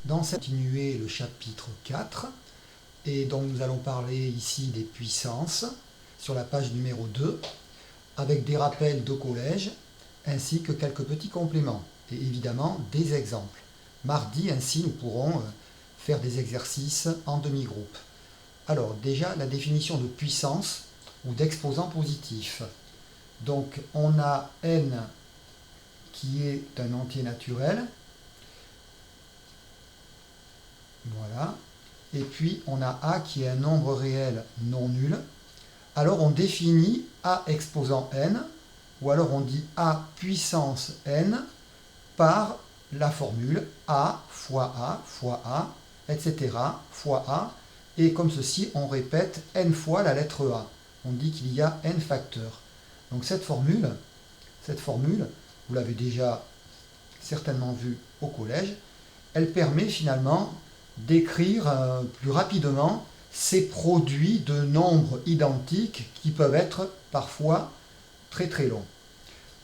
Dans cette continuer le chapitre 4, et donc nous allons parler ici des puissances, sur la page numéro 2, avec des rappels de collège, ainsi que quelques petits compléments, et évidemment des exemples. Mardi, ainsi, nous pourrons faire des exercices en demi-groupe. Alors, déjà, la définition de puissance ou d'exposant positif. Donc, on a n qui est un entier naturel. Voilà. Et puis, on a a qui est un nombre réel non nul. Alors, on définit a exposant n, ou alors on dit a puissance n par la formule a fois a, etc. fois a. Et comme ceci, on répète n fois la lettre a. On dit qu'il y a n facteurs. Donc cette formule, vous l'avez déjà certainement vue au collège, elle permet finalement d'écrire plus rapidement ces produits de nombres identiques qui peuvent être parfois très très longs.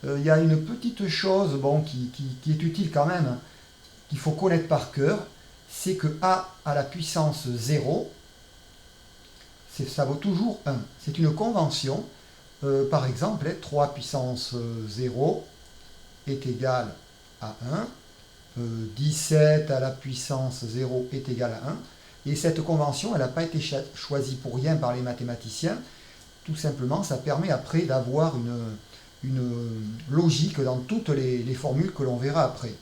Il y a une petite chose qui est utile quand même, qu'il faut connaître par cœur, c'est que a à la puissance 0, ça vaut toujours 1. C'est une convention. Par exemple, 3 puissance 0 est égal à 1. 17 à la puissance 0 est égal à 1. Et cette convention, elle n'a pas été choisie pour rien par les mathématiciens. Tout simplement, ça permet après d'avoir une logique dans toutes les formules que l'on verra après.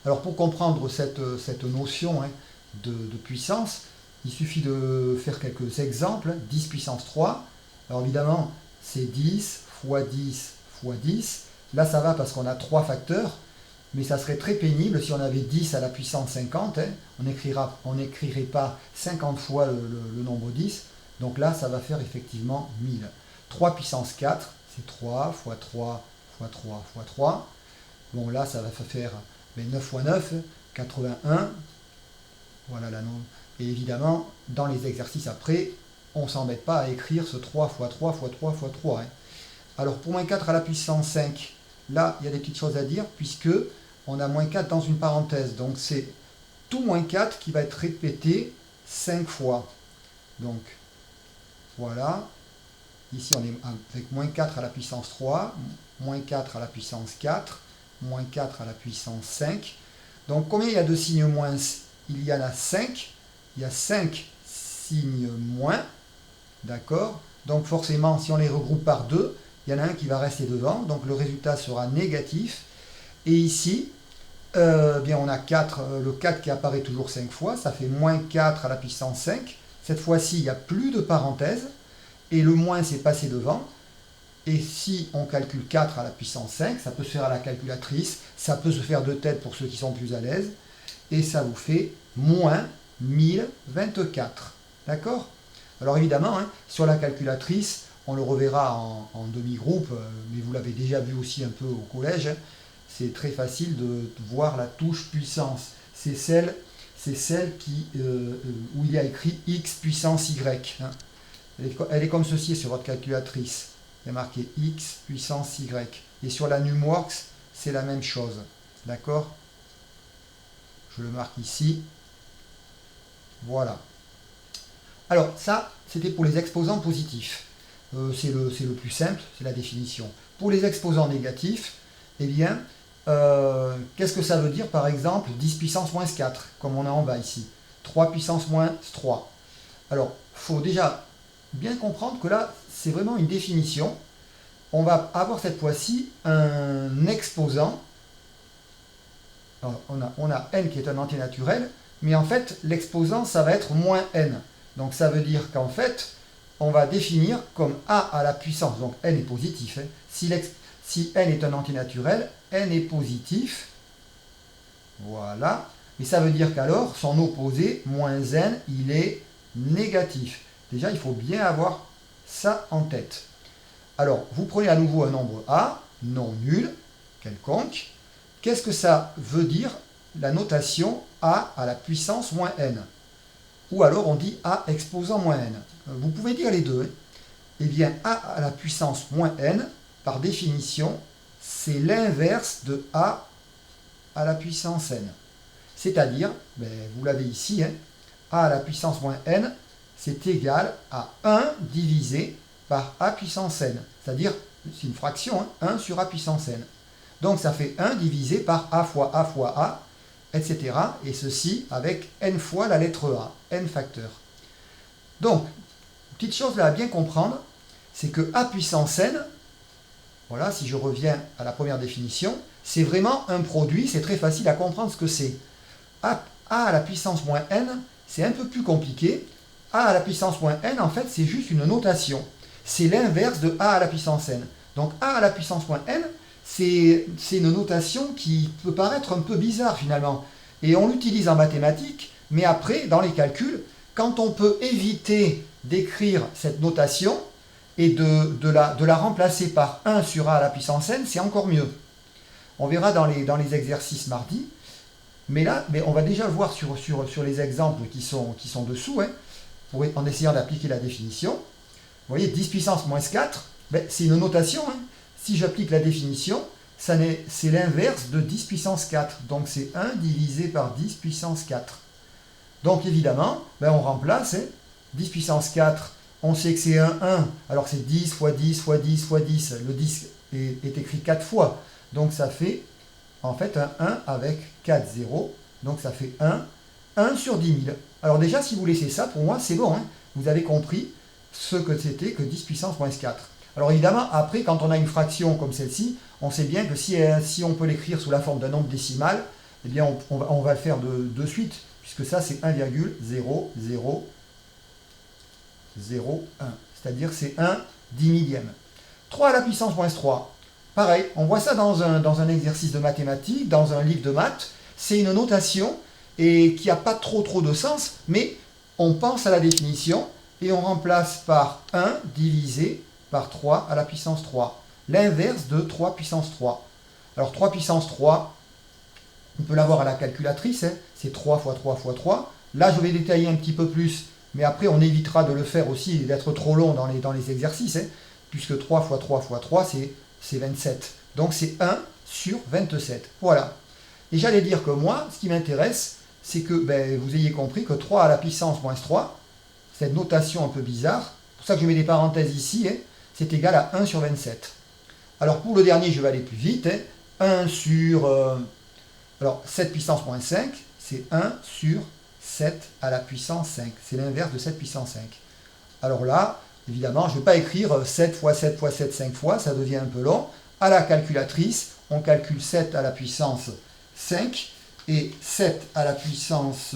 Alors pour comprendre cette notion de puissance, il suffit de faire quelques exemples. 10 puissance 3, alors évidemment c'est 10 fois 10 fois 10. Là ça va parce qu'on a 3 facteurs, mais ça serait très pénible si on avait 10 à la puissance 50. On n'écrirait pas 50 fois le nombre 10. Donc là ça va faire effectivement 1000. 3 puissance 4, c'est 3 fois 3 fois 3 fois 3. Bon là ça va faire 9 fois 9, 81. Voilà la nombre. Et évidemment, dans les exercices après, on ne s'embête pas à écrire ce 3 fois 3 fois 3 fois 3. Alors pour moins 4 à la puissance 5, là il y a des petites choses à dire, puisque on a moins 4 dans une parenthèse. Donc c'est tout moins 4 qui va être répété 5 fois. Donc voilà. Ici on est avec moins 4 à la puissance 3, moins 4 à la puissance 4, moins 4 à la puissance 5. Donc combien il y a de signes moins? Il y en a 5. Il y a 5 signes moins. D'accord? Donc forcément, si on les regroupe par 2, il y en a un qui va rester devant. Donc le résultat sera négatif. Et ici, bien on a 4, le 4 qui apparaît toujours 5 fois. Ça fait moins 4 à la puissance 5. Cette fois-ci, il n'y a plus de parenthèse. Et le moins s'est passé devant. Et si on calcule 4 à la puissance 5, ça peut se faire à la calculatrice, ça peut se faire de tête pour ceux qui sont plus à l'aise, et ça vous fait moins 1024. D'accord? Alors évidemment, sur la calculatrice, on le reverra en demi-groupe, mais vous l'avez déjà vu aussi un peu au collège, c'est très facile de voir la touche puissance. C'est celle où il y a écrit x puissance y. Elle est comme ceci sur votre calculatrice. Il y a marqué x puissance y. Et sur la Numworks, c'est la même chose. D'accord? Je le marque ici. Voilà. Alors, ça, c'était pour les exposants positifs. C'est le plus simple, c'est la définition. Pour les exposants négatifs, eh bien, qu'est-ce que ça veut dire, par exemple, 10 puissance moins 4, comme on a en bas ici. 3 puissance moins 3. Alors, il faut déjà bien comprendre que là, c'est vraiment une définition. On va avoir cette fois-ci un exposant. Alors, on a n qui est un entier naturel, mais en fait, l'exposant, ça va être moins n. Donc ça veut dire qu'en fait, on va définir comme a à la puissance, donc n est positif. Si n est un entier naturel, n est positif. Voilà. Mais ça veut dire qu'alors, son opposé, moins n, il est négatif. Déjà, il faut bien avoir ça en tête. Alors, vous prenez à nouveau un nombre a, non nul, quelconque. Qu'est-ce que ça veut dire, la notation a à la puissance moins n? Ou alors on dit a exposant moins n. Vous pouvez dire les deux. Eh bien, a à la puissance moins n, par définition, c'est l'inverse de a à la puissance n. C'est-à-dire, ben, vous l'avez ici, hein, a à la puissance moins n, c'est égal à 1 divisé par a puissance n. C'est-à-dire, c'est une fraction, hein, 1 sur a puissance n. Donc ça fait 1 divisé par a fois a, etc. Et ceci avec n fois la lettre a, n facteur. Donc, petite chose là à bien comprendre, c'est que a puissance n, voilà, si je reviens à la première définition, c'est vraiment un produit, c'est très facile à comprendre ce que c'est. A à la puissance moins n, c'est un peu plus compliqué. A à la puissance moins n, en fait, c'est juste une notation. C'est l'inverse de a à la puissance n. Donc a à la puissance moins n, c'est une notation qui peut paraître un peu bizarre finalement. Et on l'utilise en mathématiques, mais après, dans les calculs, quand on peut éviter d'écrire cette notation et de la remplacer par 1 sur a à la puissance n, c'est encore mieux. On verra dans les exercices mardi. Mais là, on va déjà le voir sur les exemples qui sont dessous, hein, en essayant d'appliquer la définition. Vous voyez, 10 puissance moins 4, ben, c'est une notation. Hein. Si j'applique la définition, c'est l'inverse de 10 puissance 4. Donc c'est 1 divisé par 10 puissance 4. Donc évidemment, ben, on remplace. Hein, 10 puissance 4, on sait que c'est un 1. Alors c'est 10 fois 10 fois 10 fois 10. Le 10 est écrit 4 fois. Donc ça fait en fait un 1 avec 4 zéros. Donc ça fait 1 sur 10 000. Alors déjà, si vous laissez ça, pour moi, c'est bon. Hein. Vous avez compris ce que c'était que 10 puissance moins 4. Alors évidemment, après, quand on a une fraction comme celle-ci, on sait bien que si on peut l'écrire sous la forme d'un nombre décimal, eh bien on va le faire de suite, puisque ça c'est 1,0001. C'est-à-dire c'est 1 dix millième. 3 à la puissance moins 3. Pareil, on voit ça dans un exercice de mathématiques, dans un livre de maths. C'est une notation et qui n'a pas trop de sens, mais on pense à la définition et on remplace par 1 divisé par 3 à la puissance 3. L'inverse de 3 puissance 3. Alors 3 puissance 3, on peut l'avoir à la calculatrice, hein, c'est 3 fois 3 fois 3. Là, je vais détailler un petit peu plus, mais après, on évitera de le faire aussi et d'être trop long dans les exercices, hein, puisque 3 fois 3 fois 3, c'est 27. Donc c'est 1 sur 27. Voilà. Et j'allais dire que moi, ce qui m'intéresse, c'est que vous ayez compris que 3 à la puissance moins 3, cette notation un peu bizarre, c'est pour ça que je mets des parenthèses ici, hein, c'est égal à 1 sur 27. Alors pour le dernier, je vais aller plus vite. Hein, 1 sur... alors 7 puissance moins 5, c'est 1 sur 7 à la puissance 5. C'est l'inverse de 7 puissance 5. Alors là, évidemment, je ne vais pas écrire 7 fois 7 fois 7, 5 fois, ça devient un peu long. À la calculatrice, on calcule 7 à la puissance 5 et 7 à la puissance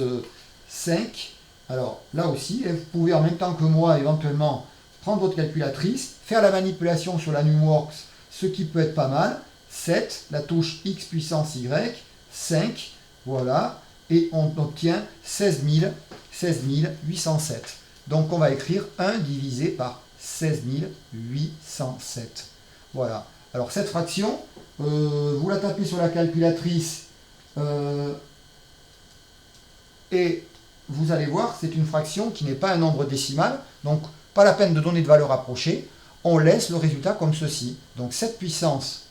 5. Alors là aussi, vous pouvez en même temps que moi éventuellement prendre votre calculatrice, faire la manipulation sur la Numworks, ce qui peut être pas mal. 7, la touche x puissance y, 5, voilà, et on obtient 16 807. Donc on va écrire 1 divisé par 16 807. Voilà. Alors cette fraction, vous la tapez sur la calculatrice et vous allez voir, c'est une fraction qui n'est pas un nombre décimal, donc pas la peine de donner de valeur approchée, on laisse le résultat comme ceci. Donc 7 puissance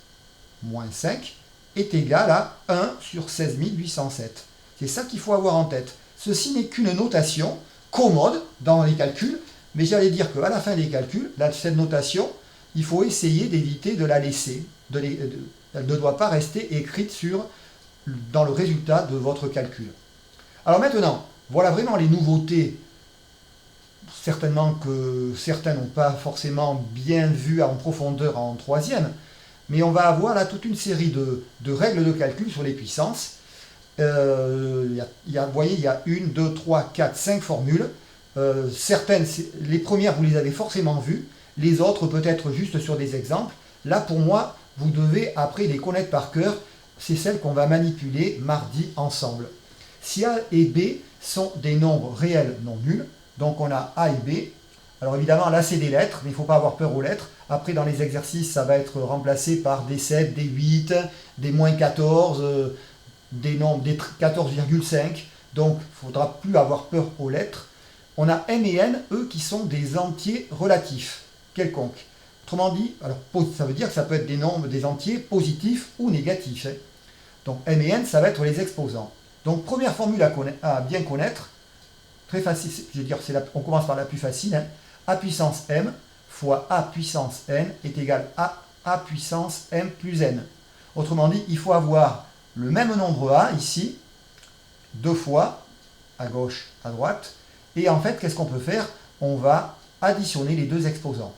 moins 5 est égal à 1 sur 16 807. C'est ça qu'il faut avoir en tête. Ceci n'est qu'une notation commode dans les calculs, mais j'allais dire qu'à la fin des calculs, cette notation, il faut essayer d'éviter de la laisser. Elle ne doit pas rester écrite dans le résultat de votre calcul. Alors maintenant, voilà vraiment les nouveautés, certainement que certains n'ont pas forcément bien vu en profondeur en troisième, mais on va avoir là toute une série de règles de calcul sur les puissances. Vous voyez, il y a 1, 2, 3, 4, 5 formules. Certaines, les premières, vous les avez forcément vues, les autres peut-être juste sur des exemples. Là, pour moi, vous devez après les connaître par cœur. C'est celles qu'on va manipuler mardi ensemble. Si A et B sont des nombres réels non nuls, donc on a A et B. Alors évidemment, là c'est des lettres, mais il ne faut pas avoir peur aux lettres. Après, dans les exercices, ça va être remplacé par des 7, des 8, des moins 14, des nombres, des 14,5. Donc, il ne faudra plus avoir peur aux lettres. On a M et N, eux, qui sont des entiers relatifs, quelconques. Autrement dit, alors, ça veut dire que ça peut être des nombres, des entiers positifs ou négatifs. Hein. Donc, M et N, ça va être les exposants. Donc première formule à bien connaître, très facile, je veux dire, on commence par la plus facile, hein. A puissance m fois A puissance n est égal à A puissance m plus n. Autrement dit, il faut avoir le même nombre A ici, deux fois, à gauche, à droite, et en fait, qu'est-ce qu'on peut faire? On va additionner les deux exposants.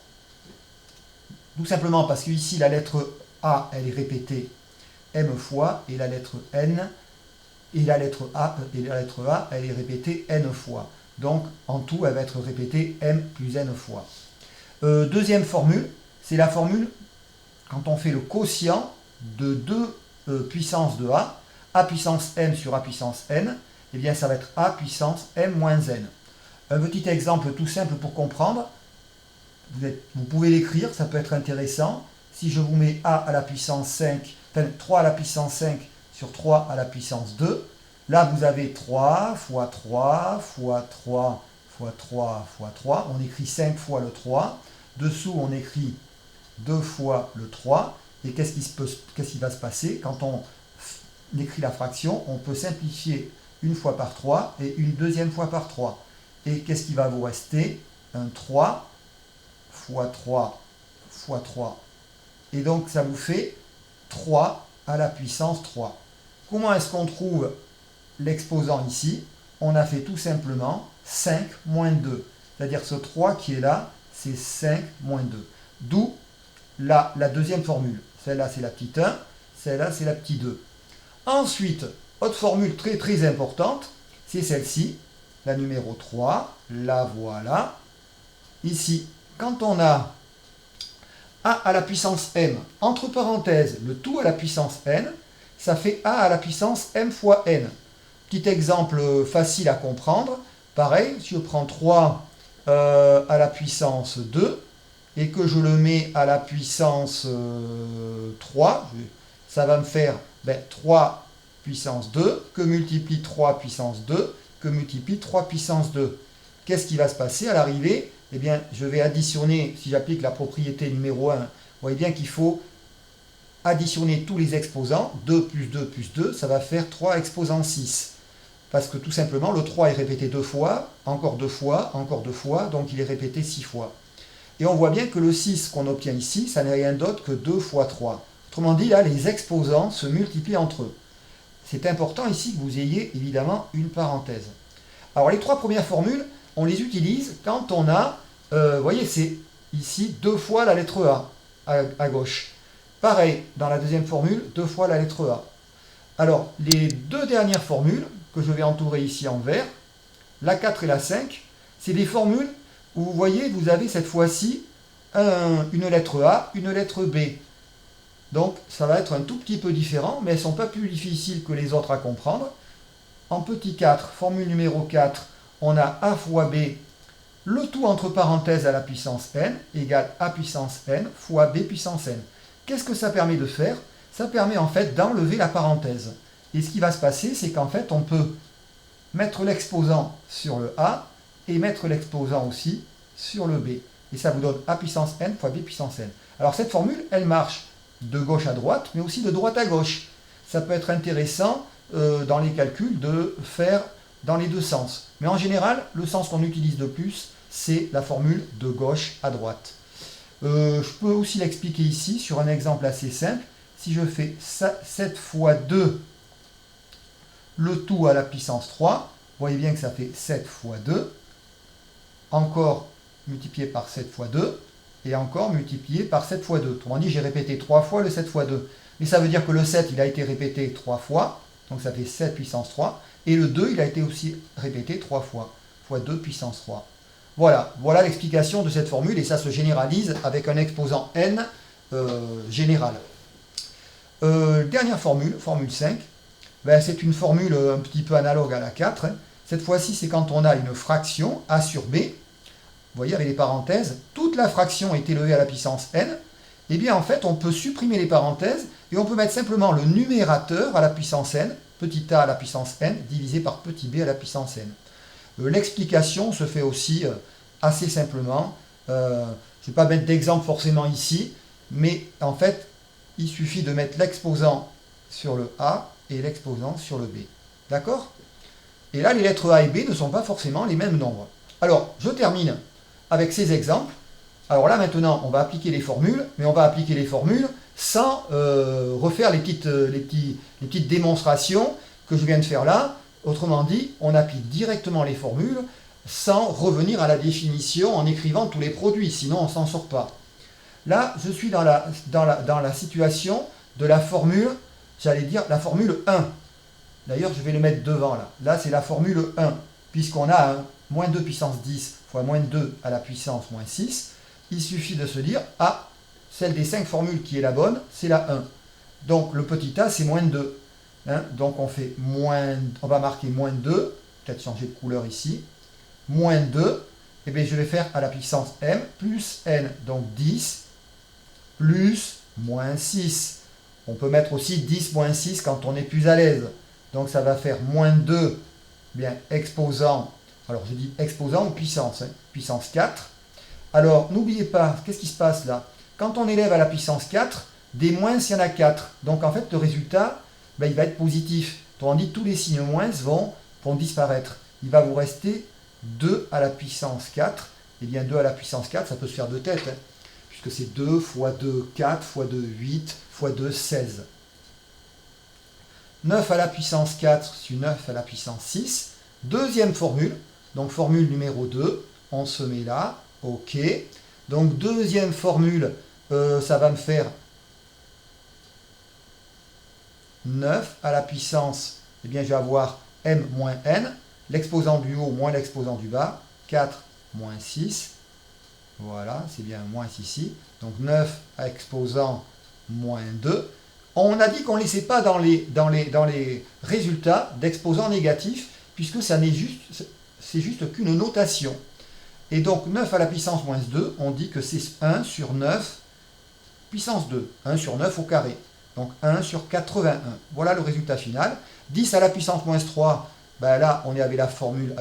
Tout simplement parce que ici, la lettre A, elle est répétée m fois, et la lettre n, et la lettre A, elle est répétée n fois. Donc, en tout, elle va être répétée m plus n fois. Deuxième formule, c'est la formule quand on fait le quotient de deux puissances de A puissance m sur A puissance n, eh bien, ça va être A puissance m moins n. Un petit exemple tout simple pour comprendre. Vous pouvez l'écrire, ça peut être intéressant. Si je vous mets A à la puissance 5, enfin 3 à la puissance 5 sur 3 à la puissance 2, là vous avez 3 fois 3 fois 3 fois 3 fois 3. On écrit 5 fois le 3. Dessous, on écrit 2 fois le 3. Et qu'est-ce qui va se passer? Quand on écrit la fraction, on peut simplifier une fois par 3 et une deuxième fois par 3. Et qu'est-ce qui va vous rester? Un 3 fois 3 fois 3. Et donc, ça vous fait 3 à la puissance 3. Comment est-ce qu'on trouve l'exposant ici? On a fait tout simplement 5 moins 2. C'est-à-dire ce 3 qui est là, c'est 5 moins 2. D'où la deuxième formule. Celle-là, c'est la petite 1. Celle-là, c'est la petite 2. Ensuite, autre formule très très importante, c'est celle-ci, la numéro 3. La voilà. Ici, quand on a A à la puissance m, entre parenthèses, le tout à la puissance n, ça fait A à la puissance m fois n. Petit exemple facile à comprendre. Pareil, si je prends 3 à la puissance 2 et que je le mets à la puissance 3, ça va me faire 3 puissance 2, que multiplie 3 puissance 2, que multiplie 3 puissance 2. Qu'est-ce qui va se passer à l'arrivée? Eh bien, je vais additionner, si j'applique la propriété numéro 1, vous voyez bien qu'il faut additionner tous les exposants. 2 plus 2 plus 2, ça va faire 3 exposants 6. Parce que tout simplement, le 3 est répété 2 fois, encore 2 fois, encore 2 fois, donc il est répété 6 fois. Et on voit bien que le 6 qu'on obtient ici, ça n'est rien d'autre que 2 fois 3. Autrement dit, là, les exposants se multiplient entre eux. C'est important ici que vous ayez évidemment une parenthèse. Alors, les trois premières formules, on les utilise quand on a, vous voyez, c'est ici 2 fois la lettre A à gauche. Pareil, dans la deuxième formule, 2 fois la lettre A. Alors, les deux dernières formules, que je vais entourer ici en vert, la 4 et la 5, c'est des formules où vous voyez, vous avez cette fois-ci une lettre A, une lettre B. Donc, ça va être un tout petit peu différent, mais elles ne sont pas plus difficiles que les autres à comprendre. En petit 4, formule numéro 4, on a A fois B, le tout entre parenthèses à la puissance n, égale A puissance n fois B puissance n. Qu'est-ce que ça permet de faire? Ça permet en fait d'enlever la parenthèse. Et ce qui va se passer, c'est qu'en fait, on peut mettre l'exposant sur le A et mettre l'exposant aussi sur le B. Et ça vous donne A puissance n fois B puissance n. Alors cette formule, elle marche de gauche à droite, mais aussi de droite à gauche. Ça peut être intéressant dans les calculs de faire dans les deux sens. Mais en général, le sens qu'on utilise le plus, c'est la formule de gauche à droite. Je peux aussi l'expliquer ici sur un exemple assez simple. Si je fais 7 fois 2, le tout à la puissance 3, vous voyez bien que ça fait 7 fois 2, encore multiplié par 7 fois 2, et encore multiplié par 7 fois 2. Autrement dit, j'ai répété 3 fois le 7 fois 2. Mais ça veut dire que le 7, il a été répété 3 fois, donc ça fait 7 puissance 3, et le 2, il a été aussi répété 3 fois, fois 2 puissance 3. Voilà l'explication de cette formule, et ça se généralise avec un exposant n général. Dernière formule, formule 5, c'est une formule un petit peu analogue à la 4. Cette fois-ci, c'est quand on a une fraction, a sur b, vous voyez avec les parenthèses, toute la fraction est élevée à la puissance n, et bien en fait, on peut supprimer les parenthèses, et on peut mettre simplement le numérateur à la puissance n, petit a à la puissance n, divisé par petit b à la puissance n. L'explication se fait aussi assez simplement. Je ne vais pas mettre d'exemple forcément ici, mais en fait, il suffit de mettre l'exposant sur le A et l'exposant sur le B. D'accord? Et là, les lettres A et B ne sont pas forcément les mêmes nombres. Alors, je termine avec ces exemples. Alors là, maintenant, on va appliquer les formules, mais on va appliquer les formules sans refaire les petites démonstrations que je viens de faire là. Autrement dit, on applique directement les formules sans revenir à la définition en écrivant tous les produits, sinon on ne s'en sort pas. Là, je suis dans la situation de la formule, j'allais dire la formule 1. D'ailleurs, je vais le mettre devant là. Là, c'est la formule 1, puisqu'on a un moins 2 puissance 10 fois moins 2 à la puissance moins 6. Il suffit de se dire, ah, celle des 5 formules qui est la bonne, c'est la 1. Donc, le petit a, c'est moins 2. Hein, donc, on va marquer moins 2, peut-être changer de couleur ici, moins 2, et bien je vais faire à la puissance m, plus n, donc 10, plus moins 6. On peut mettre aussi 10 moins 6 quand on est plus à l'aise. Donc ça va faire moins 2, bien, exposant, alors je dis exposant ou puissance, hein, puissance 4. Alors n'oubliez pas, qu'est-ce qui se passe là? Quand on élève à la puissance 4, des moins, il y en a 4. Donc en fait, le résultat, ben, il va être positif. Autrement dit, tous les signes moins vont disparaître. Il va vous rester 2 à la puissance 4. Et bien 2 à la puissance 4, ça peut se faire de tête, hein, puisque c'est 2 fois 2, 4, fois 2, 8, fois 2, 16. 9 à la puissance 4 sur 9 à la puissance 6. Deuxième formule, donc formule numéro 2, on se met là, ok. Donc deuxième formule, ça va me faire 9 à la puissance, eh bien je vais avoir m moins n, l'exposant du haut moins l'exposant du bas, 4 moins 6, voilà, c'est bien moins ici, donc 9 à exposant moins 2. On a dit qu'on ne laissait pas dans les résultats d'exposants négatifs, puisque c'est juste qu'une notation. Et donc 9 à la puissance moins 2, on dit que c'est 1 sur 9 puissance 2, 1 sur 9 au carré. Donc 1 sur 81. Voilà le résultat final. 10 à la puissance moins 3, ben là on est avec la formule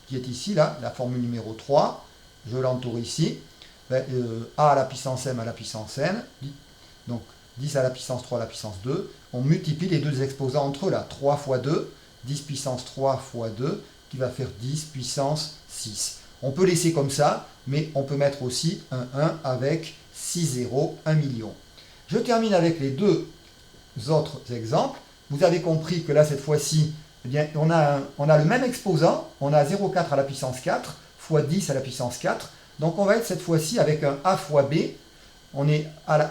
qui est ici, là, la formule numéro 3. Je l'entoure ici. Ben, a à la puissance m à la puissance n. Donc 10 à la puissance 3 à la puissance 2. On multiplie les deux exposants entre eux là. 3 fois 2, 10 puissance 3 fois 2, qui va faire 10 puissance 6. On peut laisser comme ça, mais on peut mettre aussi un 1 avec 6 zéros, 1 million. Je termine avec les deux autres exemples. Vous avez compris que là, cette fois-ci, eh bien, on a le même exposant. On a 0,4 à la puissance 4 fois 10 à la puissance 4. Donc, on va être cette fois-ci avec un a fois b. On a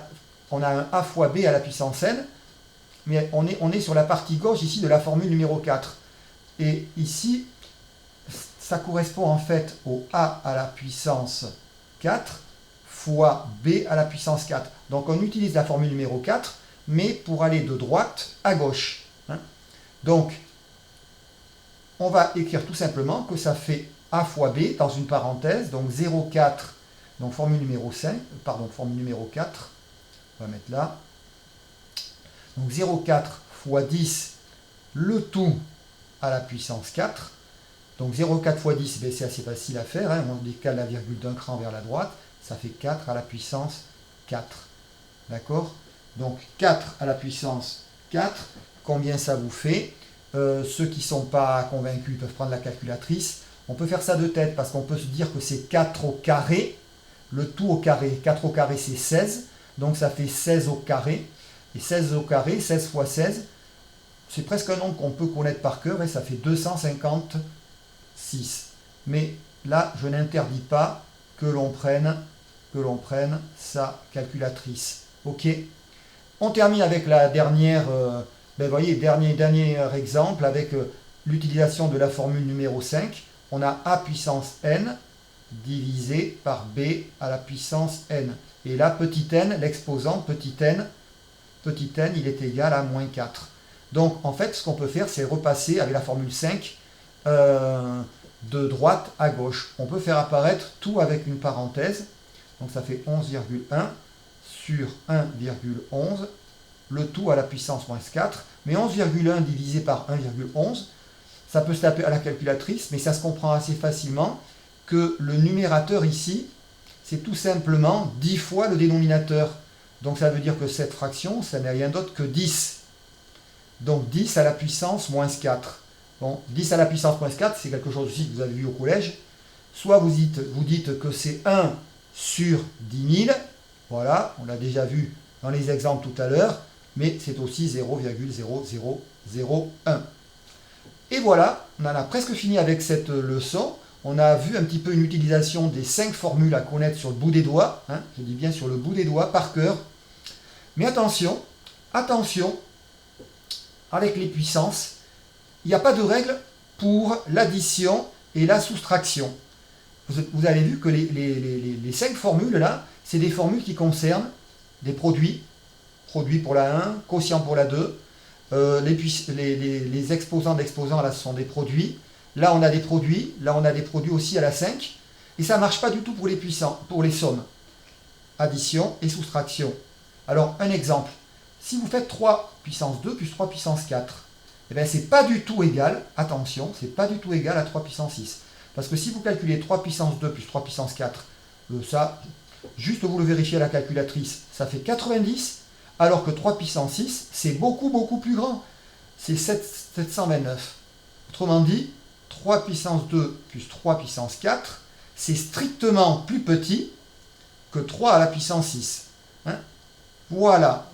un a fois b à la puissance n. Mais on est sur la partie gauche ici de la formule numéro 4. Et ici, ça correspond en fait au a à la puissance 4 fois b à la puissance 4. Donc on utilise la formule numéro 4, mais pour aller de droite à gauche. Hein. Donc, on va écrire tout simplement que ça fait a fois b dans une parenthèse, donc 0,4, donc formule numéro 4, on va mettre là. Donc 0,4 fois 10, le tout à la puissance 4. Donc 0,4 fois 10, ben c'est assez facile à faire, hein. On décale la virgule d'un cran vers la droite, ça fait 4 à la puissance 4. D'accord? Donc 4 à la puissance 4, combien ça vous fait? Ceux qui ne sont pas convaincus peuvent prendre la calculatrice. On peut faire ça de tête parce qu'on peut se dire que c'est 4 au carré, le tout au carré. 4 au carré c'est 16, donc ça fait 16 au carré. Et 16 au carré, 16 fois 16, c'est presque un nombre qu'on peut connaître par cœur et ça fait 256. Mais là, je n'interdis pas que l'on prenne sa calculatrice. Ok. On termine avec la dernière, vous voyez, dernier exemple avec l'utilisation de la formule numéro 5. On a a puissance n divisé par b à la puissance n. Et là, petit n, l'exposant, petit n, il est égal à moins 4. Donc, en fait, ce qu'on peut faire, c'est repasser avec la formule 5 de droite à gauche. On peut faire apparaître tout avec une parenthèse. Donc, ça fait 11,1 sur 1,11, le tout à la puissance moins 4. Mais 11,1 divisé par 1,11, ça peut se taper à la calculatrice, mais ça se comprend assez facilement que le numérateur ici, c'est tout simplement 10 fois le dénominateur. Donc ça veut dire que cette fraction, ça n'est rien d'autre que 10. Donc 10 à la puissance moins 4. Bon, 10 à la puissance moins 4, c'est quelque chose aussi que vous avez vu au collège. Soit vous dites que c'est 1 sur 10 000. Voilà, on l'a déjà vu dans les exemples tout à l'heure. Mais c'est aussi 0,0001. Et voilà, on en a presque fini avec cette leçon. On a vu un petit peu une utilisation des 5 formules à connaître sur le bout des doigts. Hein, je dis bien sur le bout des doigts, par cœur. Mais attention, attention, avec les puissances, il n'y a pas de règle pour l'addition et la soustraction. Vous avez vu que les 5 formules là, c'est des formules qui concernent des produits, produits pour la 1, quotient pour la 2, les exposants d'exposants là ce sont des produits, là on a des produits, là on a des produits aussi à la 5, et ça ne marche pas du tout pour les puissants, pour les sommes, addition et soustraction. Alors un exemple, si vous faites 3 puissance 2 plus 3 puissance 4, eh bien c'est pas du tout égal, attention, c'est pas du tout égal à 3 puissance 6. Parce que si vous calculez 3 puissance 2 plus 3 puissance 4, ça, juste vous le vérifiez à la calculatrice, ça fait 90, alors que 3 puissance 6, c'est beaucoup, beaucoup plus grand. C'est 729. Autrement dit, 3 puissance 2 plus 3 puissance 4, c'est strictement plus petit que 3 à la puissance 6. Hein? Voilà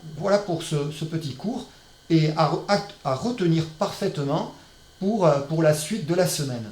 pour ce petit cours, et à retenir parfaitement pour la suite de la semaine.